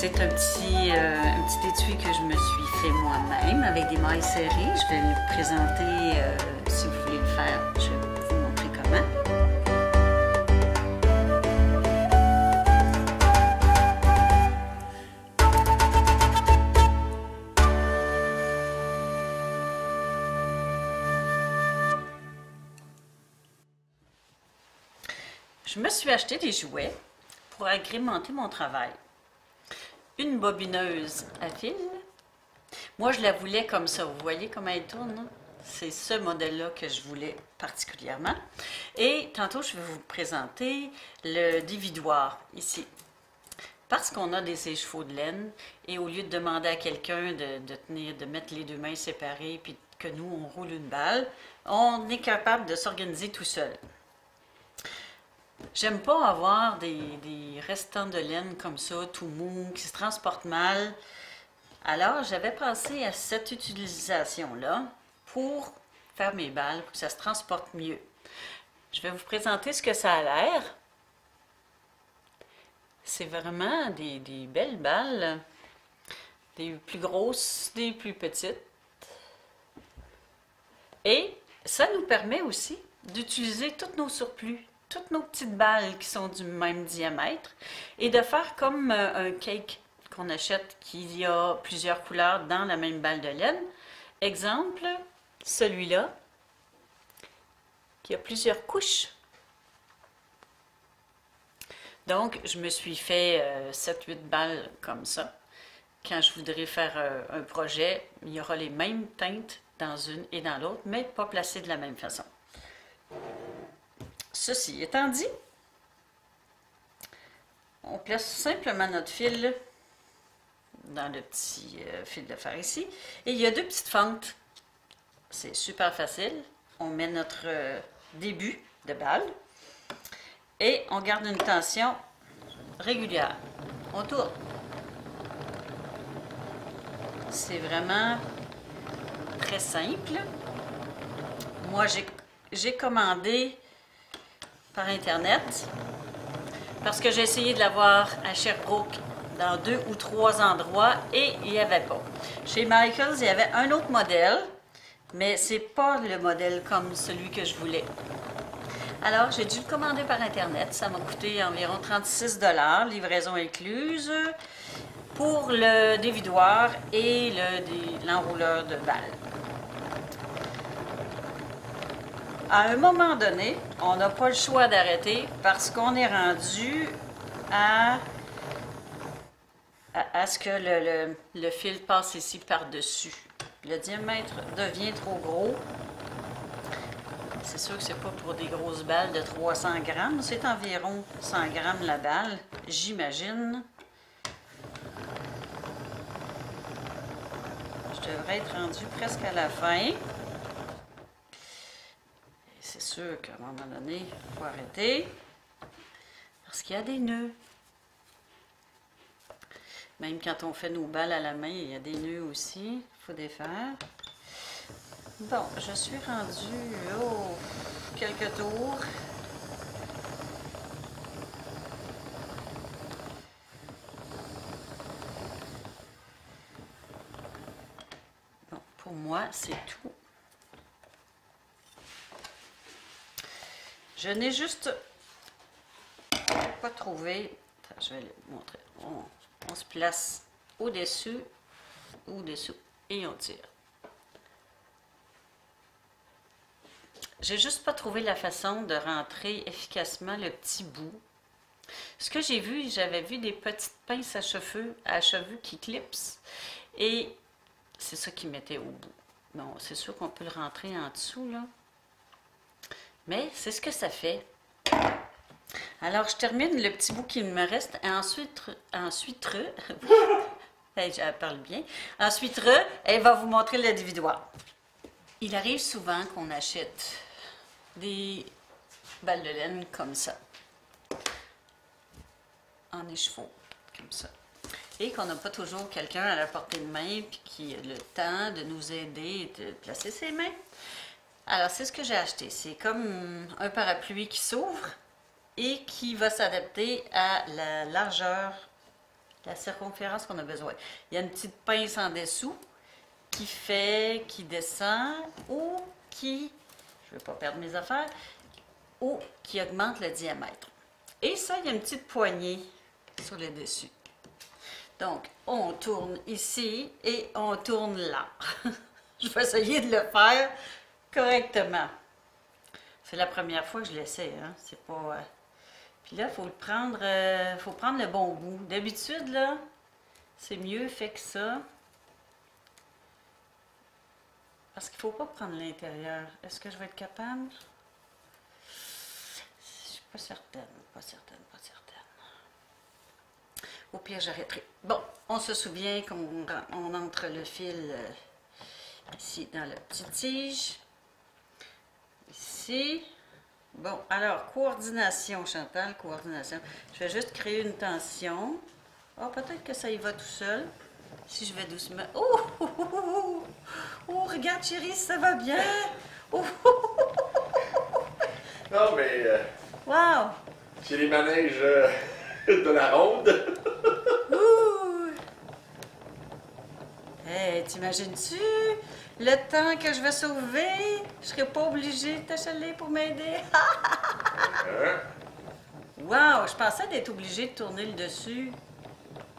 C'est un petit étui que je me suis fait moi-même avec des mailles serrées. Je vais le présenter, si vous voulez le faire, je vais vous montrer comment. Je me suis acheté des jouets pour agrémenter mon travail. Une bobineuse à fil. Moi, je la voulais comme ça. Vous voyez comment elle tourne? C'est ce modèle-là que je voulais particulièrement. Et tantôt, je vais vous présenter le dévidoir ici. Parce qu'on a des échevaux de laine et au lieu de demander à quelqu'un de mettre les deux mains séparées puis que nous, on roule une balle, on est capable de s'organiser tout seul. J'aime pas avoir des restants de laine comme ça, tout mou, qui se transportent mal. Alors, j'avais pensé à cette utilisation-là pour faire mes balles, pour que ça se transporte mieux. Je vais vous présenter ce que ça a l'air. C'est vraiment des belles balles, des plus grosses, des plus petites. Et ça nous permet aussi d'utiliser tous nos surplus, toutes nos petites balles qui sont du même diamètre et de faire comme un cake qu'on achète qui a plusieurs couleurs dans la même balle de laine. Exemple, celui-là qui a plusieurs couches. Donc, je me suis fait 7-8 balles comme ça. Quand je voudrais faire un projet, il y aura les mêmes teintes dans une et dans l'autre, mais pas placées de la même façon. Ceci étant dit, on place simplement notre fil dans le petit fil de fer ici. Et il y a deux petites fentes. C'est super facile. On met notre début de balle et on garde une tension régulière. On tourne. C'est vraiment très simple. Moi, j'ai commandé par Internet parce que j'ai essayé de l'avoir à Sherbrooke dans 2 ou 3 endroits et il n'y avait pas. Chez Michaels, il y avait un autre modèle, mais c'est pas le modèle comme celui que je voulais. Alors, j'ai dû le commander par Internet. Ça m'a coûté environ 36 $, livraison incluse, pour le dévidoir et l'enrouleur de balles. À un moment donné, on n'a pas le choix d'arrêter parce qu'on est rendu à ce que le fil passe ici par-dessus. Le diamètre devient trop gros. C'est sûr que c'est pas pour des grosses balles de 300 grammes. C'est environ 100 grammes la balle, j'imagine. Je devrais être rendu presque à la fin. C'est sûr qu'à un moment donné, il faut arrêter parce qu'il y a des nœuds. Même quand on fait nos balles à la main, il y a des nœuds aussi, il faut défaire. Bon, je suis rendue quelques tours. Bon, pour moi, c'est tout. Je n'ai juste pas trouvé. Attends, je vais le montrer. On se place au-dessus, et on tire. J'ai juste pas trouvé la façon de rentrer efficacement le petit bout. Ce que j'ai vu, j'avais vu des petites pinces à cheveux qui clipsent et c'est ça qui mettait au bout. Bon, c'est sûr qu'on peut le rentrer en dessous, là. Mais c'est ce que ça fait. Alors, je termine le petit bout qui me reste. Et ensuite je parle bien. Ensuite, elle va vous montrer le dévidoir. Il arrive souvent qu'on achète des balles de laine comme ça. En écheveau, comme ça. Et qu'on n'a pas toujours quelqu'un à la portée de main puis qui a le temps de nous aider et de placer ses mains. Alors, c'est ce que j'ai acheté. C'est comme un parapluie qui s'ouvre et qui va s'adapter à la largeur la circonférence qu'on a besoin. Il y a une petite pince en dessous qui descend ou qui, je ne veux pas perdre mes affaires, ou qui augmente le diamètre. Et ça, il y a une petite poignée sur le dessus. Donc, on tourne ici et on tourne là. Je vais essayer de le faire correctement. C'est la première fois que je l'essaie, hein? C'est pas... Puis là, il faut prendre le bon bout. D'habitude, là, c'est mieux fait que ça. Parce qu'il ne faut pas prendre l'intérieur. Est-ce que je vais être capable? Je suis pas certaine, pas certaine. Au pire, j'arrêterai. Bon, on se souvient qu'on entre le fil ici dans la petite tige. Ici. Bon, alors, coordination, Chantal, coordination. Je vais juste créer une tension. Oh, peut-être que ça y va tout seul. Si je vais doucement. Oh, oh, oh, oh, oh, regarde, chérie, ça va bien. Oh, oh, oh. Non, mais... Wow! C'est les manèges de la ronde. Hey, t'imagines-tu le temps que je vais sauver? Je serai pas obligée de t'achaler pour m'aider. Wow, je pensais d'être obligée de tourner le dessus.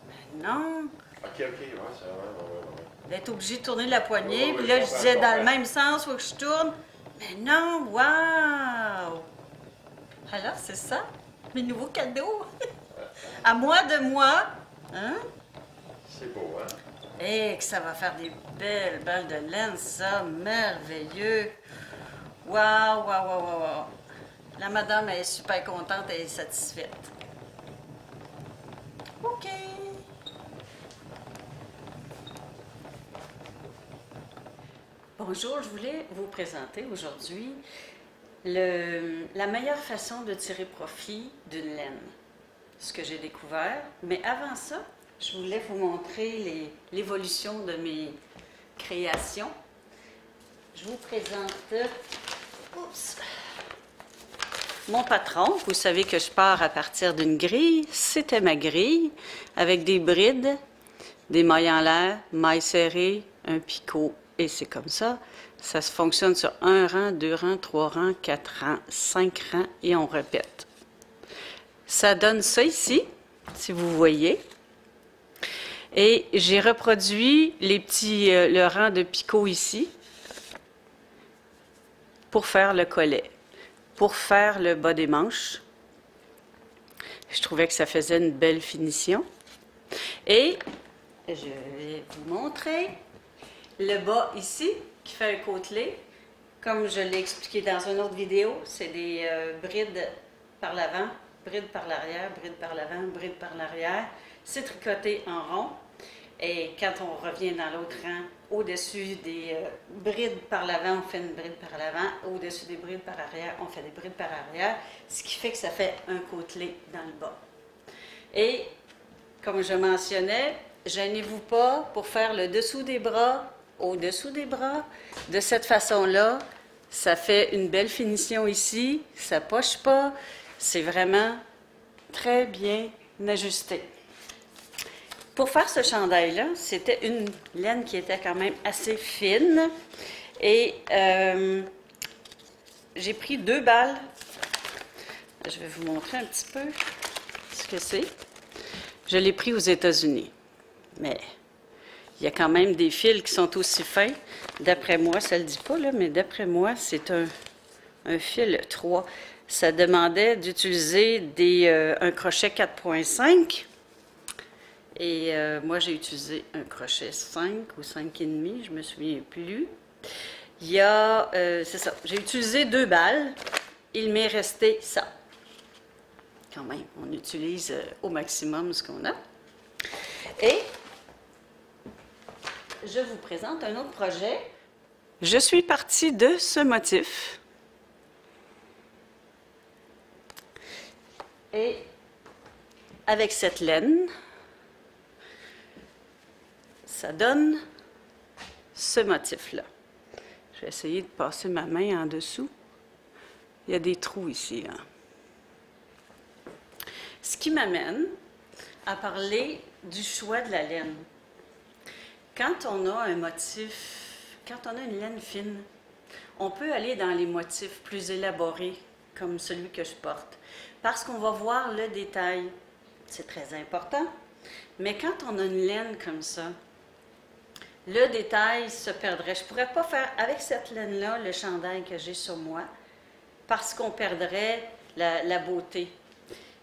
Mais non. Ok, ouais, ça va, ouais. D'être obligée de tourner la poignée, Ouais, puis là, je disais dans le comprends. même sens, il faut que je tourne. Mais non, wow! Alors, c'est ça, mes nouveaux cadeaux. À moi de moi. Hein? C'est beau, hein? Et que ça va faire des belles balles de laine, ça, merveilleux. Wow. La madame elle est super contente, elle est satisfaite. OK. Bonjour, je voulais vous présenter aujourd'hui la meilleure façon de tirer profit d'une laine. Ce que j'ai découvert. Mais avant ça, je voulais vous montrer l'évolution de mes créations. Je vous présente mon patron. Vous savez que je pars à partir d'une grille. C'était ma grille avec des brides, des mailles en l'air, mailles serrées, un picot. Et c'est comme ça. Ça se fonctionne sur 1 rang, 2 rangs, 3 rangs, 4 rangs, 5 rangs et on répète. Ça donne ça ici, si vous voyez. Et j'ai reproduit le rang de picot ici pour faire le collet, pour faire le bas des manches. Je trouvais que ça faisait une belle finition. Et je vais vous montrer le bas ici qui fait un côtelé. Comme je l'ai expliqué dans une autre vidéo, c'est des brides par l'avant, brides par l'arrière, brides par l'avant, brides par l'arrière. C'est tricoté en rond. Et quand on revient dans l'autre rang, au-dessus des brides par l'avant, on fait une bride par l'avant. Au-dessus des brides par arrière, on fait des brides par arrière. Ce qui fait que ça fait un côtelé dans le bas. Et comme je mentionnais, gênez-vous pas pour faire le dessous des bras, au-dessous des bras. De cette façon-là, ça fait une belle finition ici. Ça poche pas. C'est vraiment très bien ajusté. Pour faire ce chandail-là, c'était une laine qui était quand même assez fine. Et j'ai pris 2 balles. Je vais vous montrer un petit peu ce que c'est. Je l'ai pris aux États-Unis. Mais il y a quand même des fils qui sont aussi fins. D'après moi, ça ne le dit pas, là, mais d'après moi, c'est un fil 3. Ça demandait d'utiliser un crochet 4,5. Et moi, j'ai utilisé un crochet 5 ou 5,5, je ne me souviens plus. Il y a, c'est ça, j'ai utilisé 2 balles. Il m'est resté ça. Quand même, on utilise au maximum ce qu'on a. Et je vous présente un autre projet. Je suis partie de ce motif. Et avec cette laine, ça donne ce motif-là. Je vais essayer de passer ma main en dessous. Il y a des trous ici, là. Ce qui m'amène à parler du choix de la laine. Quand on a un motif, quand on a une laine fine, on peut aller dans les motifs plus élaborés, comme celui que je porte, parce qu'on va voir le détail. C'est très important. Mais quand on a une laine comme ça, le détail se perdrait. Je ne pourrais pas faire avec cette laine-là le chandail que j'ai sur moi, parce qu'on perdrait la beauté.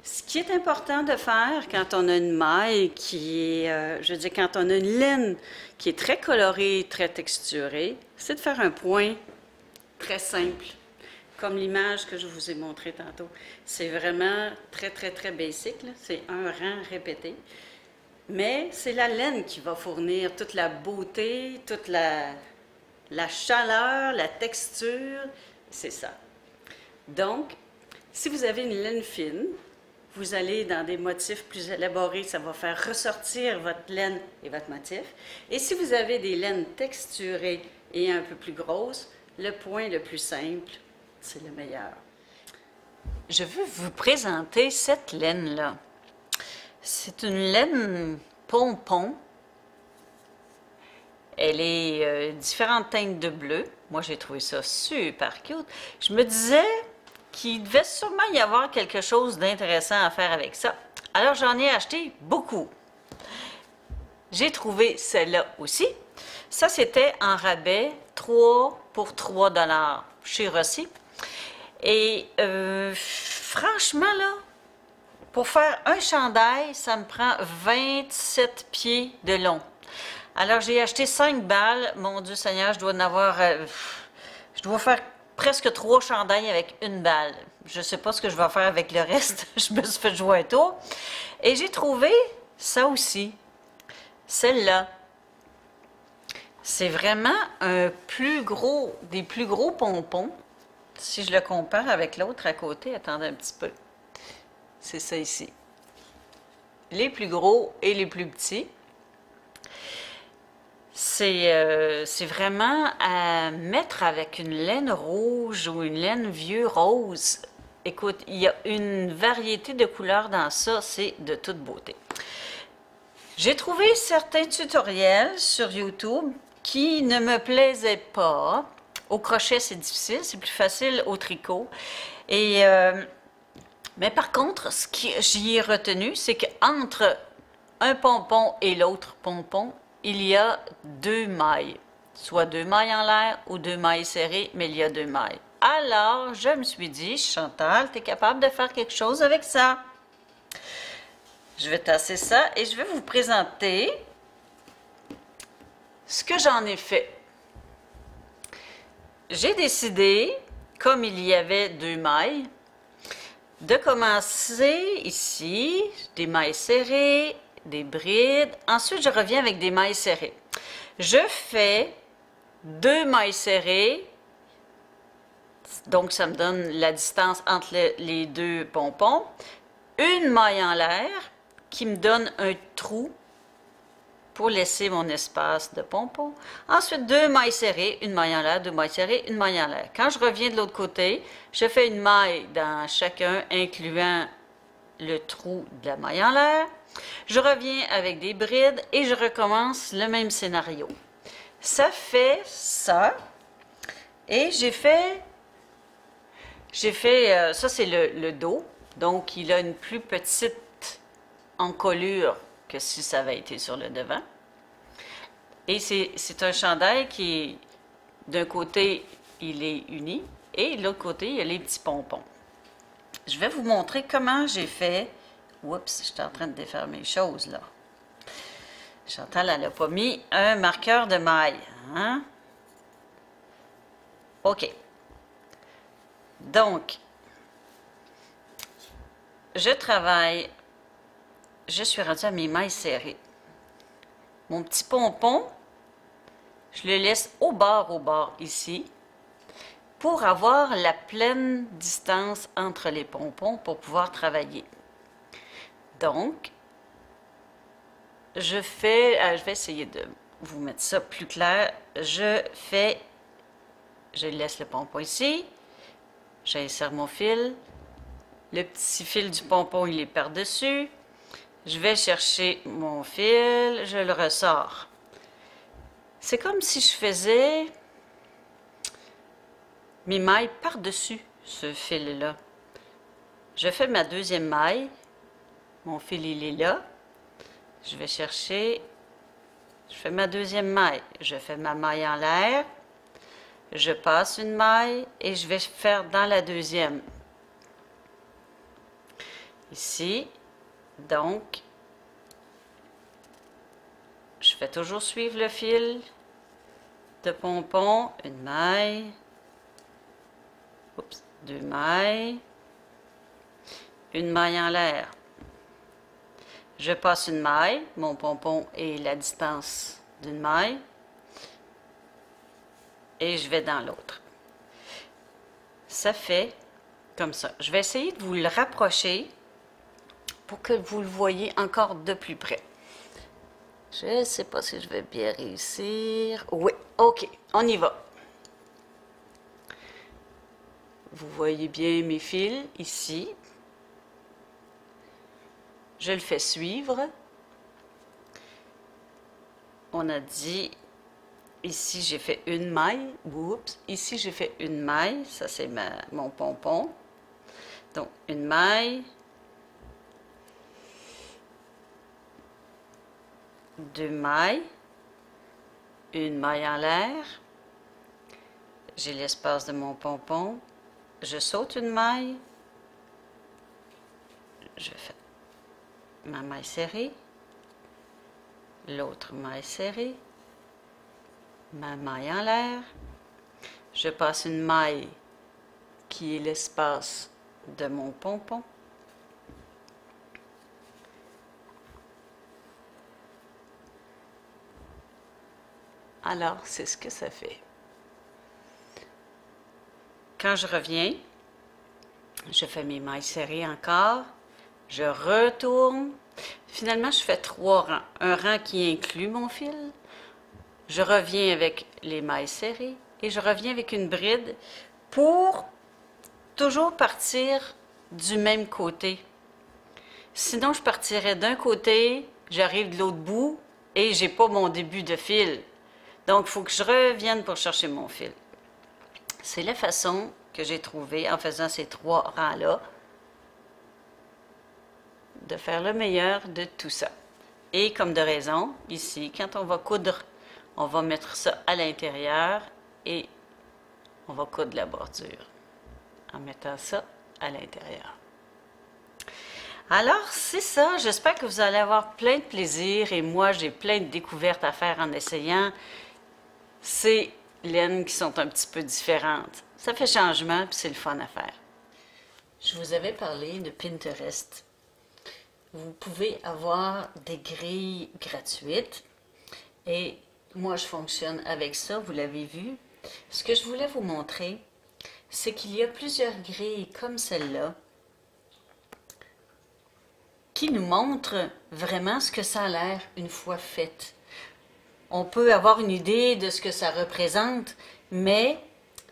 Ce qui est important de faire quand on a une maille qui est, je veux dire, quand on a une laine qui est très colorée, très texturée, c'est de faire un point très simple, comme l'image que je vous ai montrée tantôt. C'est vraiment très, très, très basic, c'est un rang répété. Mais c'est la laine qui va fournir toute la beauté, toute la chaleur, la texture, c'est ça. Donc, si vous avez une laine fine, vous allez dans des motifs plus élaborés, ça va faire ressortir votre laine et votre motif. Et si vous avez des laines texturées et un peu plus grosses, le point le plus simple, c'est le meilleur. Je veux vous présenter cette laine-là. C'est une laine pompon. Elle est différentes teintes de bleu. Moi, j'ai trouvé ça super cute. Je me disais qu'il devait sûrement y avoir quelque chose d'intéressant à faire avec ça. Alors, j'en ai acheté beaucoup. J'ai trouvé celle-là aussi. Ça, c'était en rabais, 3 pour 3 $ chez Rossi. Et franchement, là, pour faire un chandail, ça me prend 27 pieds de long. Alors, j'ai acheté 5 balles. Mon Dieu Seigneur, je dois en avoir... je dois faire presque 3 chandails avec une balle. Je ne sais pas ce que je vais faire avec le reste. Je me suis fait jouer un tour. Et j'ai trouvé ça aussi. Celle-là. C'est vraiment des plus gros pompons. Si je le compare avec l'autre à côté, attendez un petit peu. C'est ça ici. Les plus gros et les plus petits. C'est vraiment à mettre avec une laine rouge ou une laine vieux rose. Écoute, il y a une variété de couleurs dans ça, c'est de toute beauté. J'ai trouvé certains tutoriels sur YouTube qui ne me plaisaient pas. Au crochet, c'est difficile, c'est plus facile au tricot. Et, mais par contre, ce que j'y ai retenu, c'est qu'entre un pompon et l'autre pompon, il y a 2 mailles. Soit 2 mailles en l'air ou 2 mailles serrées, mais il y a 2 mailles. Alors, je me suis dit, Chantal, tu es capable de faire quelque chose avec ça. Je vais tasser ça et je vais vous présenter ce que j'en ai fait. J'ai décidé, comme il y avait 2 mailles, de commencer ici, des mailles serrées, des brides. Ensuite, je reviens avec des mailles serrées. Je fais 2 mailles serrées, donc ça me donne la distance entre les 2 pompons. Une maille en l'air qui me donne un trou pour laisser mon espace de pompon. Ensuite, 2 mailles serrées, une maille en l'air, 2 mailles serrées, une maille en l'air. Quand je reviens de l'autre côté, je fais une maille dans chacun, incluant le trou de la maille en l'air. Je reviens avec des brides et je recommence le même scénario. Ça fait ça. Et j'ai fait ça c'est le dos. Donc, il a une plus petite encolure que si ça avait été sur le devant. Et c'est un chandail qui, d'un côté, il est uni et de l'autre côté, il y a les petits pompons. Je vais vous montrer comment j'ai fait. Oups, j'étais en train de défaire mes choses, là. Chantal, elle n'a pas mis un marqueur de maille. Hein? OK. Donc, je travaille. Je suis rendue à mes mailles serrées. Mon petit pompon, je le laisse au bord ici, pour avoir la pleine distance entre les pompons pour pouvoir travailler. Donc, je vais essayer de vous mettre ça plus clair. Je laisse le pompon ici, j'insère mon fil, le petit fil du pompon, il est par-dessus. je vais chercher mon fil, je le ressors. C'est comme si je faisais mes mailles par-dessus ce fil-là. Je fais ma deuxième maille, mon fil il est là, je vais chercher, je fais ma deuxième maille, je fais ma maille en l'air, je passe une maille et je vais faire dans la deuxième. Ici, donc, je fais toujours suivre le fil de pompon, une maille, oups, deux mailles, une maille en l'air. Je passe une maille, mon pompon est la distance d'une maille, et je vais dans l'autre. Ça fait comme ça. Je vais essayer de vous le rapprocher pour que vous le voyez encore de plus près. Je ne sais pas si je vais bien réussir. Oui, ok, on y va. Vous voyez bien mes fils ici. Je le fais suivre. On a dit, ici j'ai fait une maille. Oups, ici j'ai fait une maille. Ça c'est mon pompon. Donc une maille. Deux mailles. Une maille en l'air. J'ai l'espace de mon pompon. Je saute une maille. Je fais ma maille serrée, l'autre maille serrée, ma maille en l'air, je passe une maille qui est l'espace de mon pompon, alors c'est ce que ça fait. Quand je reviens, je fais mes mailles serrées encore, je retourne. Finalement, je fais 3 rangs. Un rang qui inclut mon fil. Je reviens avec les mailles serrées et je reviens avec une bride pour toujours partir du même côté. Sinon, je partirais d'un côté, j'arrive de l'autre bout et j'ai pas mon début de fil. Donc, il faut que je revienne pour chercher mon fil. C'est la façon que j'ai trouvée en faisant ces 3 rangs-là de faire le meilleur de tout ça. Et comme de raison, ici, quand on va coudre, on va mettre ça à l'intérieur et on va coudre la bordure en mettant ça à l'intérieur. Alors, c'est ça. J'espère que vous allez avoir plein de plaisir et moi, j'ai plein de découvertes à faire en essayant ces laines qui sont un petit peu différentes. Ça fait changement puis c'est le fun à faire. Je vous avais parlé de Pinterest. Vous pouvez avoir des grilles gratuites et moi je fonctionne avec ça, vous l'avez vu. Ce que je voulais vous montrer, c'est qu'il y a plusieurs grilles comme celle-là qui nous montrent vraiment ce que ça a l'air une fois faite. On peut avoir une idée de ce que ça représente, mais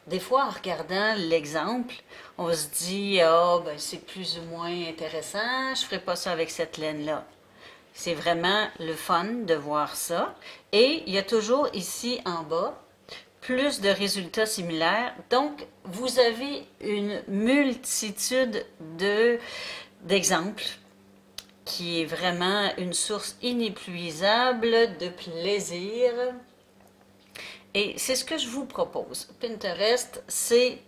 des fois, en regardant l'exemple, on se dit « Ah, ben c'est plus ou moins intéressant, je ne ferai pas ça avec cette laine-là. » C'est vraiment le fun de voir ça. Et il y a toujours ici en bas plus de résultats similaires. Donc, vous avez une multitude d'exemples qui est vraiment une source inépuisable de plaisir. Et c'est ce que je vous propose. Pinterest, c'est,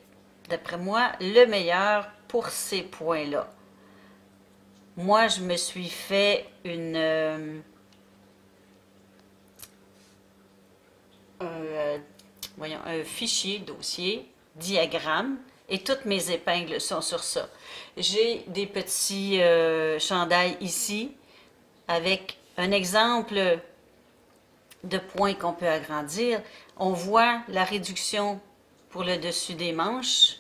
d'après moi, le meilleur pour ces points-là. Moi, je me suis fait un fichier, dossier, diagramme, et toutes mes épingles sont sur ça. J'ai des petits chandails ici, avec un exemple de points qu'on peut agrandir. On voit la réduction pour le dessus des manches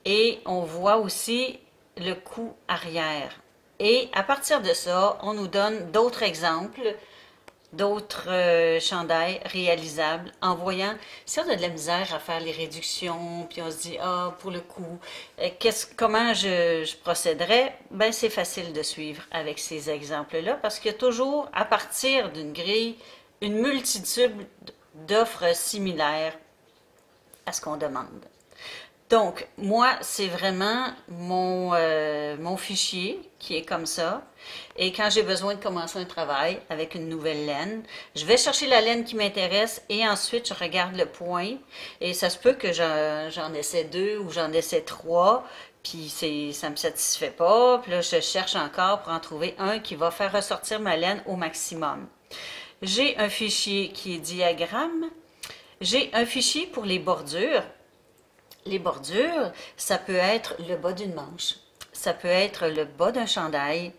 et on voit aussi le cou arrière. Et à partir de ça, on nous donne d'autres exemples d'autres chandails réalisables en voyant, si on a de la misère à faire les réductions, puis on se dit, ah, pour le coup, comment je procéderais, ben c'est facile de suivre avec ces exemples-là, parce qu'il y a toujours, à partir d'une grille, une multitude d'offres similaires à ce qu'on demande. Donc, moi, c'est vraiment mon fichier qui est comme ça. Et quand j'ai besoin de commencer un travail avec une nouvelle laine, je vais chercher la laine qui m'intéresse et ensuite je regarde le point. Et ça se peut que j'en essaie 2 ou j'en essaie 3, puis ça ne me satisfait pas. Puis là, je cherche encore pour en trouver un qui va faire ressortir ma laine au maximum. J'ai un fichier qui est diagramme. J'ai un fichier pour les bordures. Les bordures, ça peut être le bas d'une manche, ça peut être le bas d'un chandail,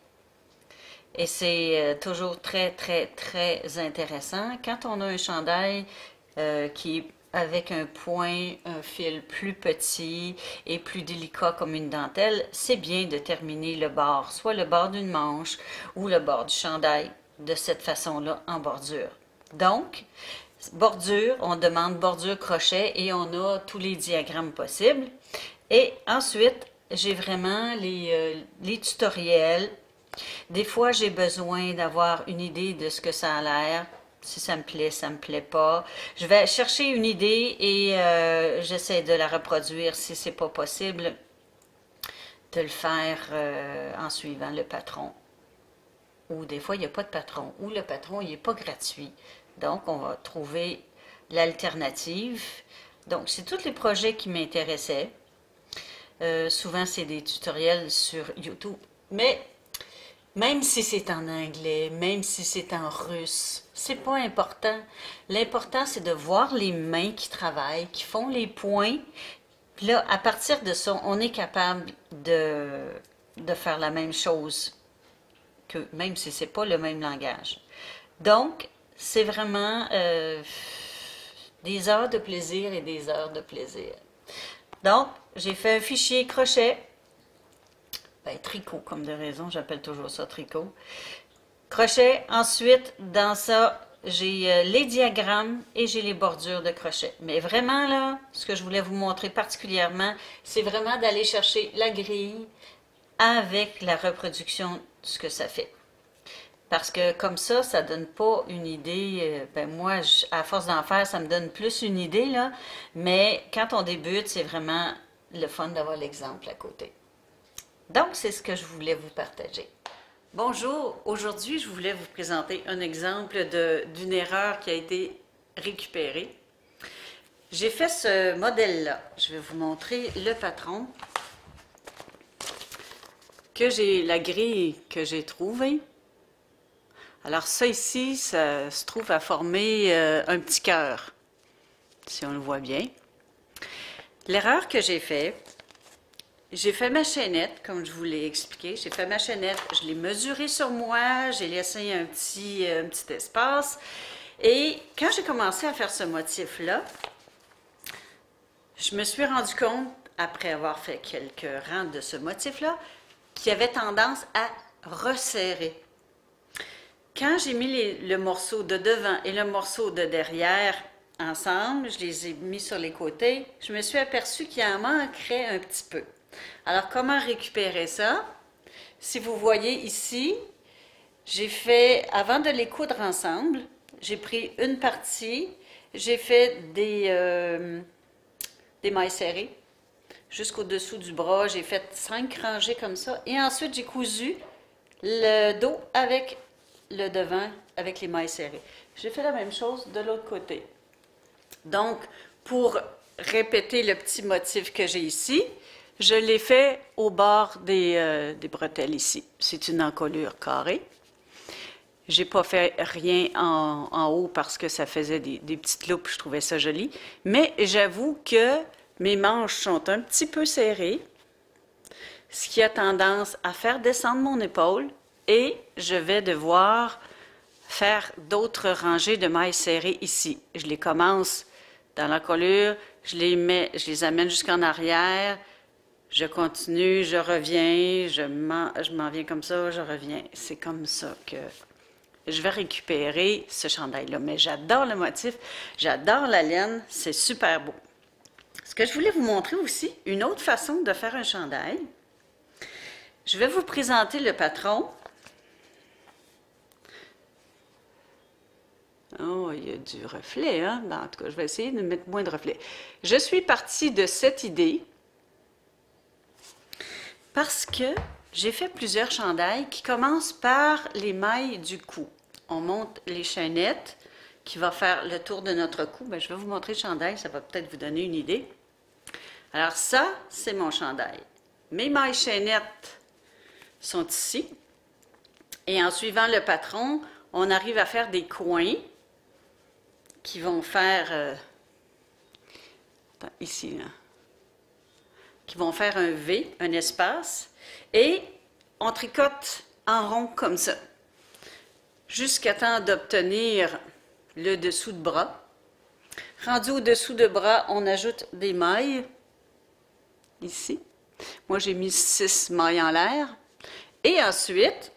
et c'est toujours très, très, très intéressant. Quand on a un chandail qui est avec un point, un fil plus petit et plus délicat comme une dentelle, c'est bien de terminer le bord, soit le bord d'une manche ou le bord du chandail, de cette façon-là en bordure. Donc, bordure, on demande bordure crochet et on a tous les diagrammes possibles. Et ensuite, j'ai vraiment les tutoriels. Des fois, j'ai besoin d'avoir une idée de ce que ça a l'air. Si ça me plaît pas. Je vais chercher une idée et j'essaie de la reproduire si c'est pas possible, de le faire en suivant le patron. Ou des fois, il n'y a pas de patron. Ou le patron, il n'est pas gratuit. Donc, on va trouver l'alternative. Donc, c'est tous les projets qui m'intéressaient. Souvent, c'est des tutoriels sur YouTube. Mais, même si c'est en anglais, même si c'est en russe, c'est pas important. L'important, c'est de voir les mains qui travaillent, qui font les points. Puis là, à partir de ça, on est capable de faire la même chose, que même si c'est pas le même langage. Donc, c'est vraiment des heures de plaisir et des heures de plaisir. Donc, j'ai fait un fichier crochet, ben, tricot comme de raison, j'appelle toujours ça tricot. Crochet, ensuite, dans ça, j'ai les diagrammes et j'ai les bordures de crochet. Mais vraiment, là, ce que je voulais vous montrer particulièrement, c'est vraiment d'aller chercher la grille avec la reproduction de ce que ça fait. Parce que comme ça donne pas une idée. Ben moi, à force d'en faire, ça me donne plus une idée, là. Mais quand on débute, c'est vraiment le fun d'avoir l'exemple à côté. Donc, c'est ce que je voulais vous partager. Bonjour, aujourd'hui, je voulais vous présenter un exemple d'une erreur qui a été récupérée. J'ai fait ce modèle-là. Je vais vous montrer le patron. La grille que j'ai trouvée. Alors ça ici, ça se trouve à former un petit cœur, si on le voit bien. L'erreur que j'ai fait ma chaînette, comme je vous l'ai expliqué. J'ai fait ma chaînette, je l'ai mesurée sur moi, j'ai laissé un petit espace. Et quand j'ai commencé à faire ce motif-là, je me suis rendu compte, après avoir fait quelques rangs de ce motif-là, qu'il avait tendance à resserrer. Quand j'ai mis le morceau de devant et le morceau de derrière ensemble, je les ai mis sur les côtés, je me suis aperçue qu'il en manquerait un petit peu. Alors, comment récupérer ça? Si vous voyez ici, j'ai fait, avant de les coudre ensemble, j'ai pris une partie, j'ai fait des mailles serrées jusqu'au-dessous du bras, j'ai fait 5 rangées comme ça, et ensuite j'ai cousu le dos avec le devant avec les mailles serrées. J'ai fait la même chose de l'autre côté. Donc, pour répéter le petit motif que j'ai ici, je l'ai fait au bord des bretelles ici. C'est une encolure carrée. J'ai pas fait rien en haut parce que ça faisait des petites loupes, je trouvais ça joli. Mais j'avoue que mes manches sont un petit peu serrées, ce qui a tendance à faire descendre mon épaule. Et je vais devoir faire d'autres rangées de mailles serrées ici. Je les commence dans l'encolure, je les amène jusqu'en arrière, je continue, je reviens, je m'en viens comme ça, je reviens. C'est comme ça que je vais récupérer ce chandail-là. Mais j'adore le motif, j'adore la laine, c'est super beau. Ce que je voulais vous montrer aussi, une autre façon de faire un chandail. Je vais vous présenter le patron. Oh, il y a du reflet, hein? En tout cas, je vais essayer de mettre moins de reflet. Je suis partie de cette idée parce que j'ai fait plusieurs chandails qui commencent par les mailles du cou. On monte les chaînettes qui va faire le tour de notre cou. Bien, je vais vous montrer le chandail, ça va peut-être vous donner une idée. Alors ça, c'est mon chandail. Mes mailles chaînettes sont ici. Et en suivant le patron, on arrive à faire des coins qui vont faire, ici, là, qui vont faire un V, un espace, et on tricote en rond comme ça, jusqu'à temps d'obtenir le dessous de bras. Rendu au dessous de bras, on ajoute des mailles, ici. Moi, j'ai mis 6 mailles en l'air. Et ensuite,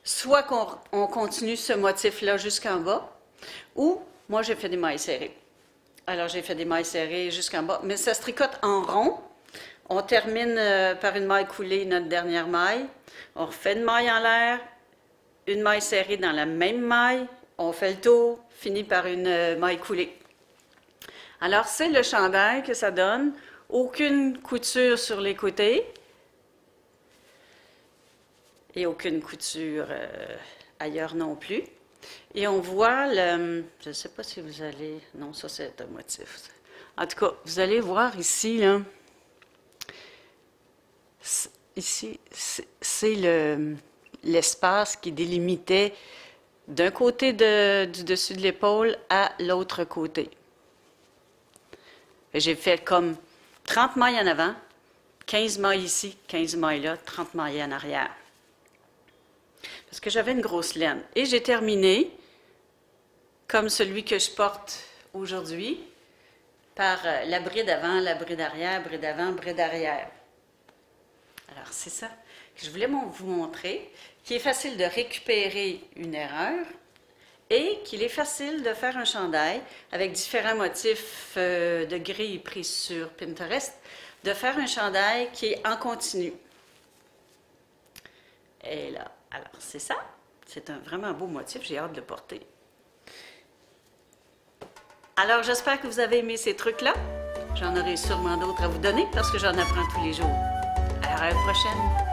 soit qu'on continue ce motif-là jusqu'en bas, ou moi, j'ai fait des mailles serrées. Alors, j'ai fait des mailles serrées jusqu'en bas, mais ça se tricote en rond. On termine par une maille coulée, notre dernière maille. On refait une maille en l'air, une maille serrée dans la même maille. On fait le tour, finit par une maille coulée. Alors, c'est le chandail que ça donne. Aucune couture sur les côtés. Et aucune couture ailleurs non plus. Et on voit le... Je ne sais pas si vous allez... Non, ça c'est un motif. En tout cas, vous allez voir ici, là. Ici, c'est l'espace qui délimitait d'un côté du dessus de l'épaule à l'autre côté. J'ai fait comme 30 mailles en avant, 15 mailles ici, 15 mailles là, 30 mailles en arrière. Parce que j'avais une grosse laine. Et j'ai terminé, comme celui que je porte aujourd'hui, par la bride avant, la bride arrière, bride avant, bride arrière. Alors, c'est ça que je voulais vous montrer, qu'il est facile de récupérer une erreur et qu'il est facile de faire un chandail avec différents motifs de gris pris sur Pinterest, de faire un chandail qui est en continu. Et là, alors c'est ça, c'est un vraiment beau motif, j'ai hâte de le porter. Alors j'espère que vous avez aimé ces trucs-là. J'en aurai sûrement d'autres à vous donner parce que j'en apprends tous les jours. Alors à la prochaine!